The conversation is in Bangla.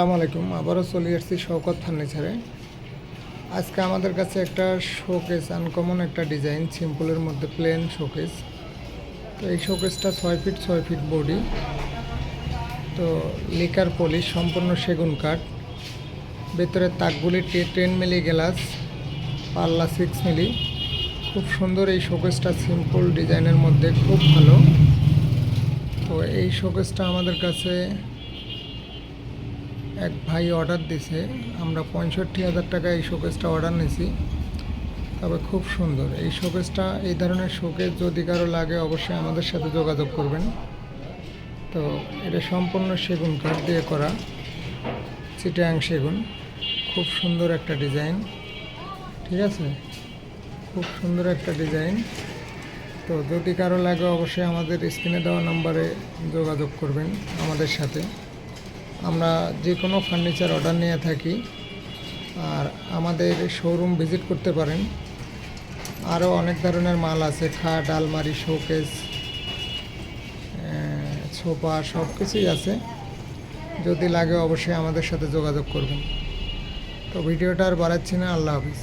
আসসালামু আলাইকুম। আবারও চলে আসছি শওকত ফার্নিচারে। আজকে আমাদের কাছে একটা শোকেস, আনকমন একটা ডিজাইন, সিম্পলের মধ্যে প্লেন শোকেস। তো এই শোকেসটা 6 ফিট বডি, তো লিকার পলিশ, সম্পূর্ণ সেগুন কাঠ। ভেতরের তাকগুলি 10 মিলি গ্লাস, পাল্লা 6 মিলি। খুব সুন্দর এই শোকেসটা, সিম্পল ডিজাইনের মধ্যে খুব ভালো। তো এই শোকেসটা আমাদের কাছে এক ভাই অর্ডার দিছে। আমরা 65,000 টাকা এই শোকেসটা অর্ডার নিয়েছি। তবে খুব সুন্দর এই শোকেসটা। এই ধরনের শোকেস যদি কারো লাগে অবশ্যই আমাদের সাথে যোগাযোগ করবেন। তো এটা সম্পূর্ণ সেগুন কাঠ দিয়ে করা, চিটাং সেগুন। খুব সুন্দর একটা ডিজাইন, ঠিক আছে, খুব সুন্দর একটা ডিজাইন। তো যদি কারো লাগে অবশ্যই আমাদের স্ক্রিনে দেওয়া নাম্বারে যোগাযোগ করবেন আমাদের সাথে। আমরা যে কোনো ফার্নিচার অর্ডার নিয়ে থাকি, আর আমাদের শোরুম ভিজিট করতে পারেন। আরও অনেক ধরনের মাল আছে, খাট, আলমারি, শোকেস, সোফা, সব কিছুই আছে। যদি লাগে অবশ্যই আমাদের সাথে যোগাযোগ করবেন। তো ভিডিওটা আর বাড়াচ্ছি না। আল্লাহ হাফিজ।